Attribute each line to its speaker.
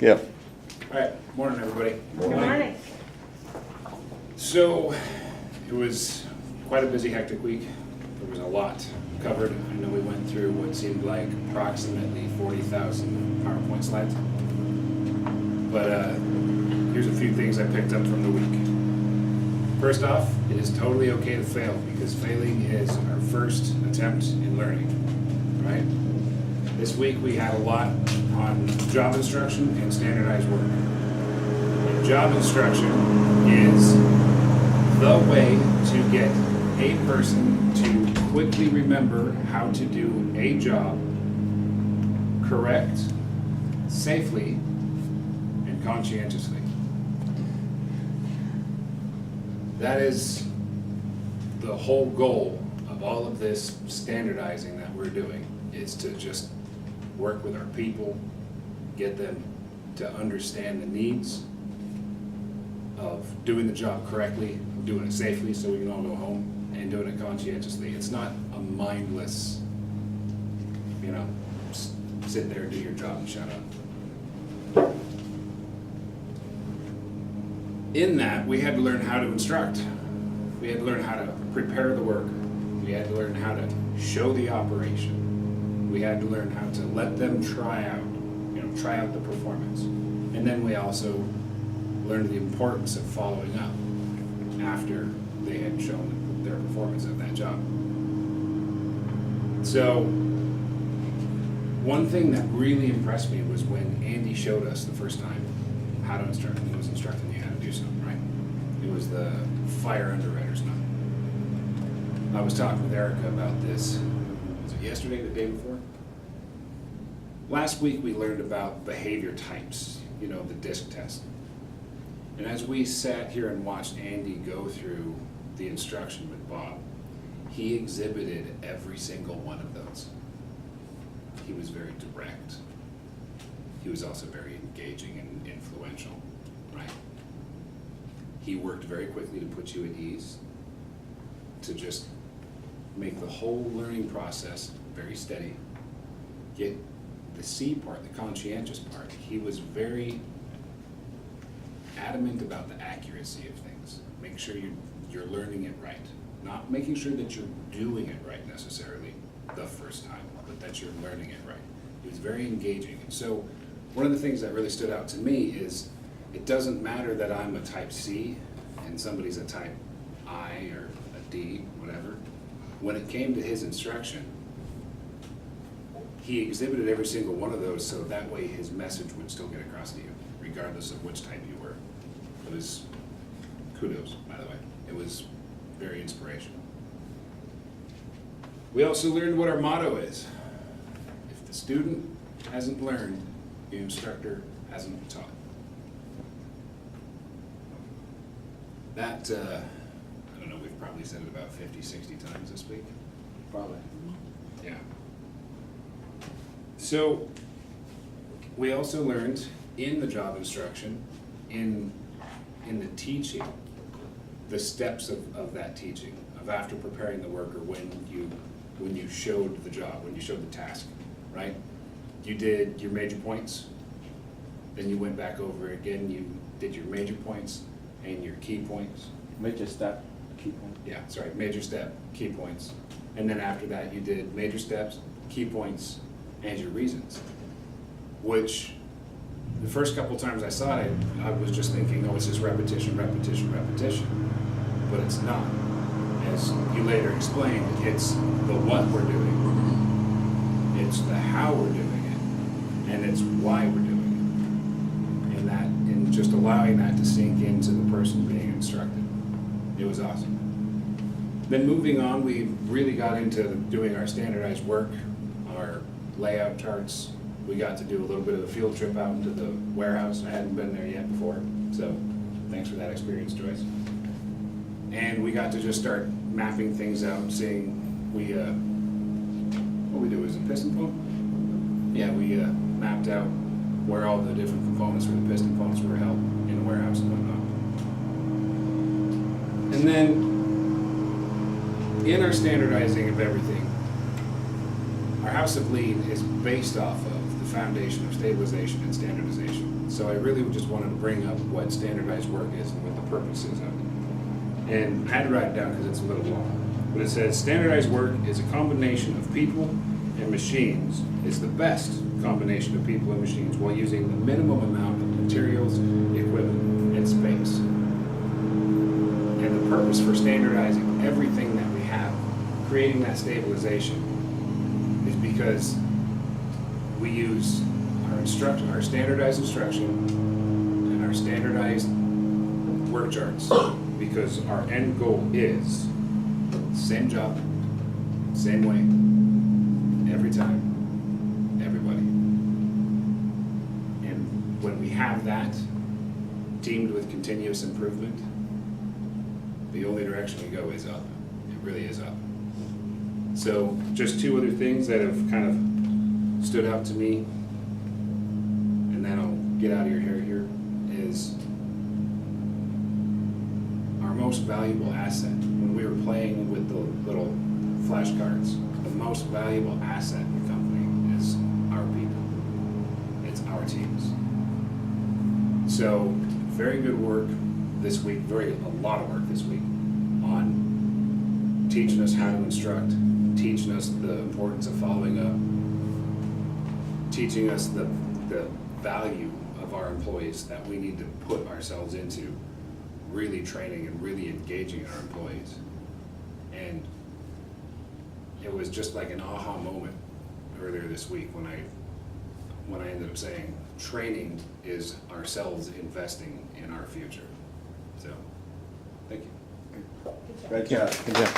Speaker 1: Yep.
Speaker 2: All right, morning, everybody.
Speaker 3: Good morning.
Speaker 2: So, it was quite a busy, hectic week. There was a lot covered. I know we went through what seemed like approximately 40,000 PowerPoint slides. But here's a few things I picked up from the week. First off, it is totally okay to fail because failing is our first attempt in learning, right? This week we had a lot on job instruction and standardized work. And job instruction is the way to get a person to quickly remember how to do a job correct, safely, and conscientiously. That is the whole goal of all of this standardizing that we're doing, is to just work with our people, get them to understand the needs of doing the job correctly, doing it safely so we can all go home, and doing it conscientiously. It's not a mindless, sit there, do your job and shut up. In that, we had to learn how to instruct. We had to learn how to prepare the work. We had to learn how to show the operation. We had to learn how to let them try out the performance. And then we also learned the importance of following up after they had shown their performance of that job. So, one thing that really impressed me was when Andy showed us the first time how to instruct. He was instructing you how to do something, right? It was the fire underwriter's note. I was talking with Erica about this. Was it yesterday, the day before? Last week we learned about behavior types, the DISC test. And as we sat here and watched Andy go through the instruction with Bob, he exhibited every single one of those. He was very direct. He was also very engaging and influential, right? He worked very quickly to put you at ease, to just make the whole learning process very steady. Get the C part, the conscientious part, he was very adamant about the accuracy of things. Make sure you're learning it right. Not making sure that you're doing it right necessarily the first time, but that you're learning it right. He was very engaging. And so one of the things that really stood out to me is it doesn't matter that I'm a type C and somebody's a type I or a D, whatever. When it came to his instruction, he exhibited every single one of those so that way his message would still get across to you, regardless of which type you were. It was kudos, by the way. It was very inspirational. We also learned what our motto is. If the student hasn't learned, the instructor hasn't taught. That, I don't know, we've probably said it about 50, 60 times this week.
Speaker 4: Probably.
Speaker 2: Yeah. So, we also learned in the job instruction, in the teaching, the steps of that teaching, of after preparing the worker when you showed the job, when you showed the task, right? You did your major points, then you went back over again, you did your major points and your key points.
Speaker 4: Major step, key point.
Speaker 2: Yeah, sorry, major step, key points. And then after that you did major steps, key points, and your reasons. Which, the first couple times I saw it, I was just thinking, oh, it's just repetition, repetition, repetition. But it's not. As you later explained, it's the what we're doing, it's the how we're doing it, and it's why we're doing it. And just allowing that to sink into the person being instructed. It was awesome. Then moving on, we really got into doing our standardized work, our layout charts. We got to do a little bit of a field trip out into the warehouse. I hadn't been there yet before, so thanks for that experience, Joyce. And we got to just start mapping things out, seeing what we do is a piston pump. Yeah, we mapped out where all the different components for the piston pumps were held in the warehouse and whatnot. And then in our standardizing of everything, our house of lean is based off of the foundation of stabilization and standardization. So So I really just wanted to bring up what standardized work is and what the purpose is of it. And I had to write it down because it's a little long. But it says standardized work is a combination of people and machines. It's the best combination of people and machines while using the minimum amount of materials, equipment, and space. And the purpose for standardizing everything that we have, creating that stabilization, is because we use our standardized instruction and our standardized work charts, because our end goal is same job, same way, every time, everybody. And when we have that teamed with continuous improvement, the only direction we go is up. It really is up. So just two other things that have kind of stood out to me, and then I'll get out of your hair here, is our most valuable asset. When we were playing with the little flashcards, the most valuable asset in the company is our people. It's our teams. So very good work this week, a lot of work this week on teaching us how to instruct, teaching us the importance of following up, teaching us the value of our employees that we need to put ourselves into, really training and really engaging our employees. And it was just like an aha moment earlier this week when I ended up saying training is ourselves investing in our future. So, thank you.
Speaker 4: Good job. Good job.